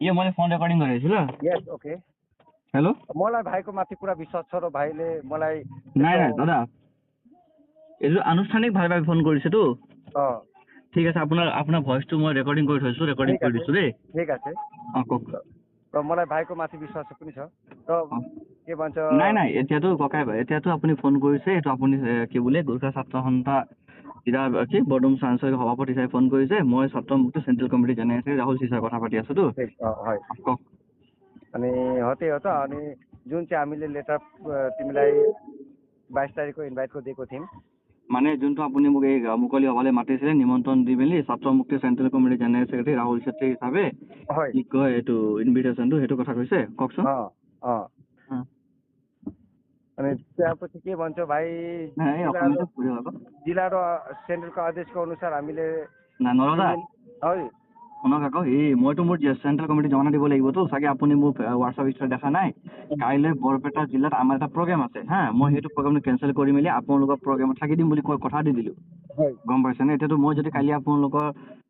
ये मैले phone recording गरेको छु ल। Yes okay. हेलो मलाई भाइको माथि पुरा विश्वास छ र भाइले मलाई নাই নাই দাদা এইটো আনুষ্ঠানিকভাৱে ফোন কৰিছেতো। ঠিক আছে, আপোনাৰ আপোনাৰ ভইচটো মই ৰেকৰ্ডিং কৰি থৈছোঁ, ৰেকৰ্ডিং ঠিক কৰি আছে দিছোঁ দেই। ঠিক আছে অঁ কওক। र मलाई भाइको माथि विश्वास पनि छ र অঁ के भन्छ নাই নাই এতিয়াতো ককাই এতিয়াতো আপুনি ফোন কৰিছে, এইটো আপুনি কি বোলে গোৰ্খা ছাত্ৰ সন্থা জিলা কি বৰডুমছা আঞ্চলিক সভাপতি হিচাপে ফোন কৰিছে। মই ছাত্ৰ মুক্তি central committee general secretary Rahul চিছাই কথা পাতি আছোতো। ठीक হয় কওক। अनि हो त्यही हो त। अनि जुन चाहिँ हामीले लेटर तिमीलाई 22 तारिखको इन्भाइटको दिएको थियौँ মানে যোনটো আপুনি মোক এই মুকলি সভালৈ মাতিছিলে নিমন্ত্ৰণ দি মেলি ছাত্ৰ মুক্তি central committee general secretary Rahul Chhetri হিচাপে হয় কি কয় এইটো ইনভিটেশ্যনটো সেইটো কথা কৈছে, কওকচোন। अनि त्यसपछि के भन्छ भाइ নাই এই অসমীয়াতে পঢ়িব আকৌ। जिल्ला र सेन्ट्रलको आदेशको अनुसार हामीले নাই নৰদা हजुर শুনক আকৌ, মইতো মোৰ চেণ্ট্ৰেল কমিটি জমা দিব লাগিবতো, চাগে আপুনি মোৰ হোৱাটছআপ ষ্টেটাছ দেখা নাই। কাইলৈ বৰপেটা জিলাত আমাৰ এটা প্ৰগ্ৰেম আছে হা, মই সেইটো প্ৰগ্ৰেমটো কেঞ্চেল কৰি মেলি আপোনালোকৰ প্ৰগ্ৰেমত থাকি দিম বুলি কৈ কথা দি দিলোঁ। হয় গম পাইছেনে? এতিয়াতো মই যদি কালি আপোনালোকৰ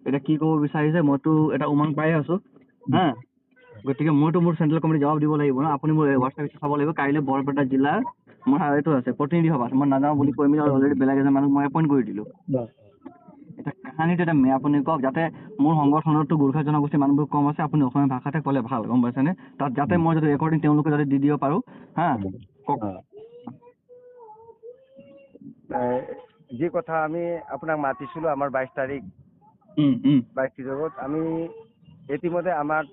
এতিয়া কি ক'ব বিচাৰিছে, মইতো এটা উমান পাই আছোঁ হা, গতিকে মইতো মোৰ চেণ্ট্ৰেল কমিটি জবাব দিব লাগিব ন। আপুনি মোৰ হোৱাটছআপ ষ্টেটাছ চাব লাগিব। কাইলৈ বৰপেটা জিলাৰ মোৰ এইটো আছে প্ৰতিনিধি সভা, মই নাযাওঁ বুলি কৈ মেলি অলৰেডি বেলেগ এজন মানুহ মই এপইণ্ট কৰি দিলোঁ। এটা কাহানীটো এটা আপুনি কওক, যাতে মোৰ সংগঠনতো গোৰ্খা জনগোষ্ঠীৰ মানুহবোৰ কম আছে, আপুনি অসমীয়া ভাষাতে ক'লে ভাল, গম পাইছেনে? তাত যাতে মই যদি ৰেকৰ্ডিং তেওঁলোকে যদি দি দিব পাৰোঁ হা, কওক। যি কথা আমি আপোনাক মাতিছিলোঁ আমাৰ 22 তাৰিখ 22 তাৰিখত আমি ইতিমধ্যে আমাৰ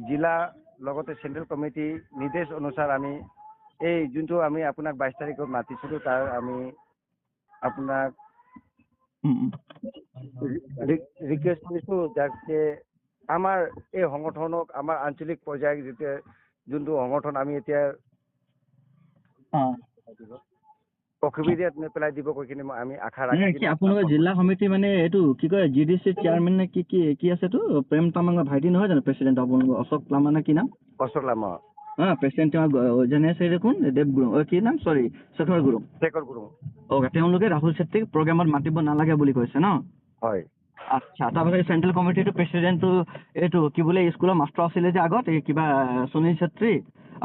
জিলা লগতে চেণ্ট্ৰেল কমিটি নিৰ্দেশ অনুসাৰ আমি এই যোনটো আমি আপোনাক 22 তাৰিখত মাতিছিলোঁ তাৰ আমি আপোনাক ৰিকুৱেষ্ট কৰিছোঁ যাতে আমাৰ এই সংগঠনক আমাৰ আঞ্চলিক পৰ্যায়ত যেতিয়া যোনটো সংগঠন আমি এতিয়া অসুবিধাত নেপেলাই দিব কৈ কিনে আমি আশা ৰাখি আপোনালোকৰ জিলা সমিতি মানে এইটো কি কয় GDC চেয়াৰমেন নে কি আছেতো, প্ৰেম তামাঙৰ ভাইটি নহয় জানো প্ৰেচিডেণ্ট আপোনালোকৰ, অশোক লামা নে কি নাম? Ashok Lama president general secretary কোন? দেৱ গুৰুং কি নাম, চৰি শেখৰ গুৰুং। অ'কে, তেওঁলোকে ৰাহুল চেত্ৰীক প্ৰগ্ৰেমত মাতিব নালাগে বুলি কৈছে ন? হয়। আচ্ছা, তাৰপাছত চেণ্ট্ৰেল কমিটিটো প্ৰেচিডেণ্টটো এইটো কি বোলে স্কুলৰ মাষ্টৰ আছিলে যে আগত, এই কিবা সুনীল চেত্ৰী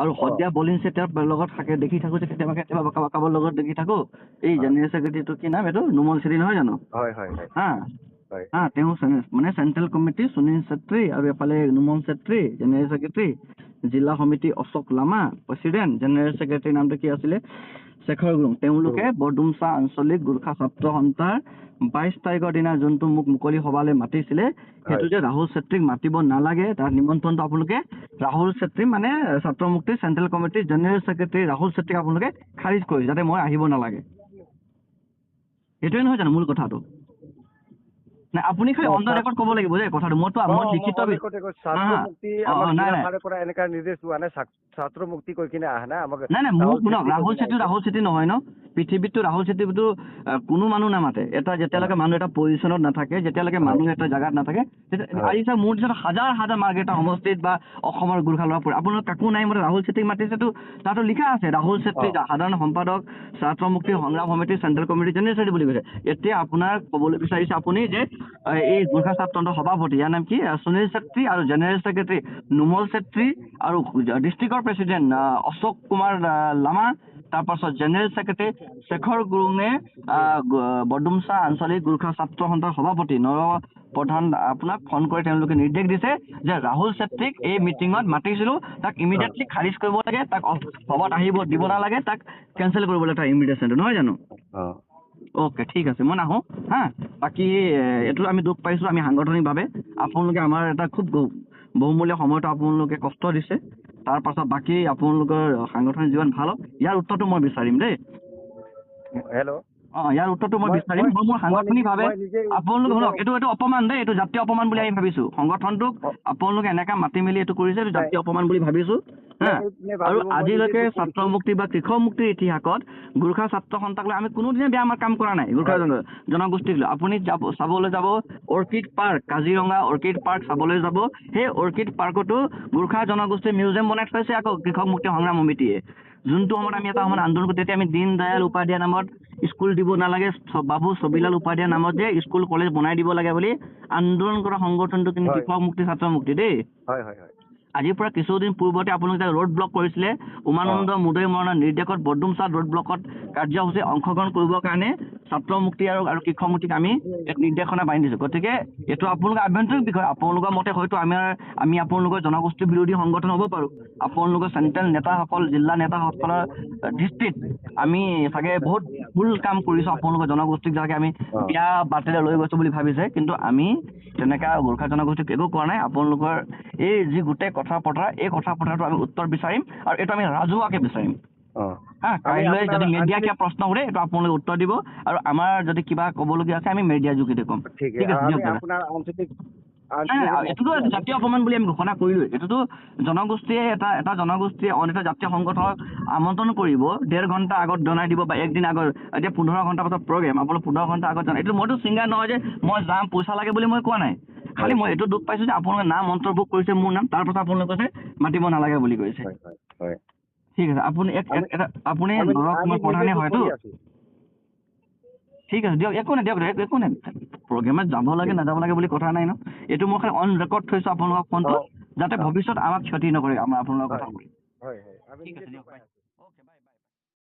আৰু সদ্যা বলিন চেত্ৰীৰ লগত থাকে দেখি থাকোঁ যে কেতিয়াবা কেতিয়াবা কাৰোবাৰ লগত দেখি থাকোঁ। এই জেনেৰেল ছেক্ৰেটাৰীটো কি নাম এইটো? নুমল চেত্ৰী নহয় জানো? হয় হয় হা হা, তেওঁ মানে চেণ্ট্ৰেল কমিটি সুনীল চেত্ৰী আৰু এফালে নুমল চেত্ৰী জেনেৰেল ছেক্ৰেটাৰী, জিলা সমিতি অশোক লামা প্ৰেচিডেণ্ট, জেনেৰেল ছেক্ৰেটাৰীৰ নামটো কি আছিলে? শেখৰ গুৰুং। তেওঁলোকে বৰডুমছা আঞ্চলিক গোৰ্খা ছাত্ৰ সন্থাৰ 22 তাৰিখৰ দিনা যোনটো মোক মুকলি সভালৈ মাতিছিলে, সেইটো যে ৰাহুল চেত্ৰীক মাতিব নালাগে, তাৰ নিমন্ত্ৰণটো আপোনালোকে ৰাহুল চেত্ৰী মানে ছাত্ৰ মুক্তি চেণ্ট্ৰেল কমিটিৰ জেনেৰেল ছেক্ৰেটাৰী ৰাহুল চেত্ৰীক আপোনালোকে খাৰিজ কৰিছে, যাতে মই আহিব নালাগে। এইটোৱে নহয় জানো মূল কথাটো? নাই আপুনি খালি অন দ্য ৰেকৰ্ড ক'ব লাগিব যে কথাটো। মই লিখিত ছাত্ৰ মুক্তি কৈ কিনে আহা নাই আমাক। নাই মোৰ শুনক, ৰাহুল চেত্ৰী নহয় ন পৃথিৱীততো। ৰাহুল চেত্ৰীতো কোনো মানুহ নামাতে। এটা যেতিয়ালৈকে মানুহ এটা পজিশ্যনত নাথাকে, যেতিয়ালৈকে মানুহ এটা জেগাত নাথাকে, আজি চাওক মোৰ নিচিনা হাজাৰ হাজাৰ মাৰ্কেটা সমষ্টিত বা অসমৰ গোৰ্খা ল'ৰা পৰে, আপোনাৰ কাকো নাই মতে ৰাহুল চেত্ৰীক মাতিছেতো, তাতো লিখা আছে ৰাহুল চেত্ৰী সাধাৰণ সম্পাদক ছাত্ৰ মুক্তি সংগ্ৰাম সমিতি চেণ্ট্ৰেল কমিটি জেনেৰেল ছেক্ৰেটাৰী বুলি কৈছে। এতিয়া আপোনাক ক'বলৈ বিচাৰিছে আপুনি যে এই গোৰ্খা ছাত্ৰ সন্থাৰ সভাপতি, ইয়াৰ নাম কি? সুনীল চেত্ৰী, আৰু জেনেৰেল ছেক্ৰেটাৰী নুমল চেত্ৰী, আৰু ডিষ্ট্ৰিক্টৰ প্ৰেচিডেণ্ট অশোক কুমাৰ লামা, তাৰপাছত জেনেৰেল ছেক্ৰেটাৰী শেখৰ গুৰুঙে বৰডুমছা আঞ্চলিক গোৰ্খা ছাত্ৰ সন্থাৰ সভাপতি নৰ প্ৰধান আপোনাক ফোন কৰি তেওঁলোকে নিৰ্দেশ দিছে যে ৰাহুল চেত্ৰীক এই মিটিঙত মাতিছিলোঁ, তাক ইমিডিয়েটলি খাৰিজ কৰিব লাগে, তাক সভাত আহিব দিব নালাগে, তাক কেঞ্চেল কৰিব লাগে তাৰ ইনভিটেশ্যনটো, নহয় জানো? অ'কে, ঠিক আছে, মই নাহোঁ হা। বাকী এইটো আমি দুখ পাইছোঁ, আমি সাংগঠনিকভাৱে আপোনালোকে আমাৰ এটা খুব বহুমূলীয় সময়টো আপোনালোকে কষ্ট দিছে। তাৰপাছত বাকী আপোনালোকৰ সাংগঠনিক জীৱন ভাল হওক, ইয়াৰ উত্তৰটো মই বিচাৰিম দেই। হেল্ল'। ইয়াৰ উত্তৰটো মই বিচাৰিম। মোৰ সাংগঠনিকভাৱে আপোনালোকে শুনক, এইটো অপমান দেই, এইটো জাতীয় অপমান বুলি আমি ভাবিছোঁ। সংগঠনটোক আপোনালোকে এনেকা মাতি মেলি এইটো কৰিছে, এইটো জাতীয় অপমান বুলি ভাবিছোঁ হা। আৰু আজিলৈকে ছাত্ৰ মুক্তি বা কৃষক মুক্তিৰ ইতিহাসত গোৰ্খা ছাত্ৰ সন্থাক লৈ আমি কোনোদিনে বেয়া কাম কৰা নাই। গোৰ্খা জনগোষ্ঠীক লৈ আপুনি চাবলৈ যাব orchid park, Kaziranga orchid park চাবলৈ যাব, সেই অৰ্কিড পাৰ্কতো গোৰ্খা জনগোষ্ঠীৰ মিউজিয়াম বনাই থৈছে আকৌ কৃষক মুক্তি সংগ্ৰাম সমিতিয়ে। যোনটো সময়ত আমি এটা সময়ত আন্দোলন কৰোঁ, তেতিয়া আমি দীন দয়াল উপাধ্যায়ৰ নামত স্কুল দিব নালাগে, বাবু ছবিলাল উপাধ্যায়ৰ নামত যে স্কুল কলেজ বনাই দিব লাগে বুলি আন্দোলন কৰা সংগঠনটো কিন্তু কৃষক মুক্তি ছাত্ৰ মুক্তি দেই। আজিৰ পৰা কিছুদিন পূৰ্বতে আপোনালোকে ৰোড ব্লক কৰিছিলে উমানন্দ মুদৈ মৰাণৰ নিৰ্দেশত বৰডুমছা ৰোড ব্লকত কাৰ্যসূচী অংশগ্ৰহণ কৰিবৰ কাৰণে ছাত্ৰ মুক্তি আৰু কৃষক মুক্তিক আমি এক নিৰ্দেশনা বান্ধি দিছোঁ। গতিকে এইটো আপোনালোকৰ আভ্যন্তৰীণ বিষয়। আপোনালোকৰ মতে হয়তো আমি আপোনালোকৰ জনগোষ্ঠী বিৰোধী সংগঠন হ'ব পাৰোঁ। আপোনালোকৰ চেণ্ট্ৰেল নেতাসকল জিলা নেতাসকলৰ দৃষ্টিত আমি চাগে বহুত ভুল কাম কৰিছোঁ। আপোনালোকৰ জনগোষ্ঠীক যাকে আমি বিয়া বাটেৰে লৈ গৈছোঁ বুলি ভাবিছে, কিন্তু আমি তেনেকৈ গোৰ্খা জনগোষ্ঠীক একো কৰা নাই। আপোনালোকৰ এই যি গোটেই কথা পতা, এই কথা পতাটো আমি উত্তৰ বিচাৰিম আৰু এইটো আমি ৰাজহুৱাকৈ বিচাৰিম। কাইলৈ যদি মিডিয়া কিবা প্ৰশ্ন কৰে এইটো আপোনালোকে উত্তৰ দিব, আৰু আমাৰ যদি কিবা ক'বলগীয়া আছে আমি মিডিয়াৰ যোগেদি ক'ম। ঠিক আছে, দিয়ক দাদা। এইটোতো জাতীয় অপমান বুলি আমি ঘোষণা কৰিলোঁ। এইটোতো জনগোষ্ঠীয়ে এটা জনগোষ্ঠীয়ে অন্য এটা জাতীয় সংগঠনক আমন্ত্ৰণ কৰিব, 1.5 ঘণ্টা আগত জনাই দিব বা একদিন আগত। এতিয়া 15 ঘণ্টা পাছত প্ৰগ্ৰেম, আপোনালোক 15 ঘণ্টা আগত জনাই। এইটো মইতো ছিংগাৰ নহয় যে মই যাম পইচা লাগে বুলি মই কোৱা নাই। খালি মই এইটো দুখ পাইছোঁ যে আপোনালোকে নাম অন্তৰ্ভুক্ত কৰিছে মোৰ নাম, তাৰ পাছত আপোনালোকে কৈছে মাতিব নালাগে বুলি কৈছে। ঠিক আছে, আপুনি ধৰক মই প্ৰধানে হয়তো। ঠিক আছে দিয়ক, একো নাই দিয়ক, একো নাই। প্ৰগ্ৰেমত যাব লাগে নাযাব লাগে বুলি কথা নাই ন। এইটো মই খালি অন ৰেকৰ্ড থৈছোঁ আপোনালোকৰ ফোনটো, যাতে ভৱিষ্যত আমাক ক্ষতি নকৰে আপোনালোকৰ কথা। ঠিক আছে দিয়ক।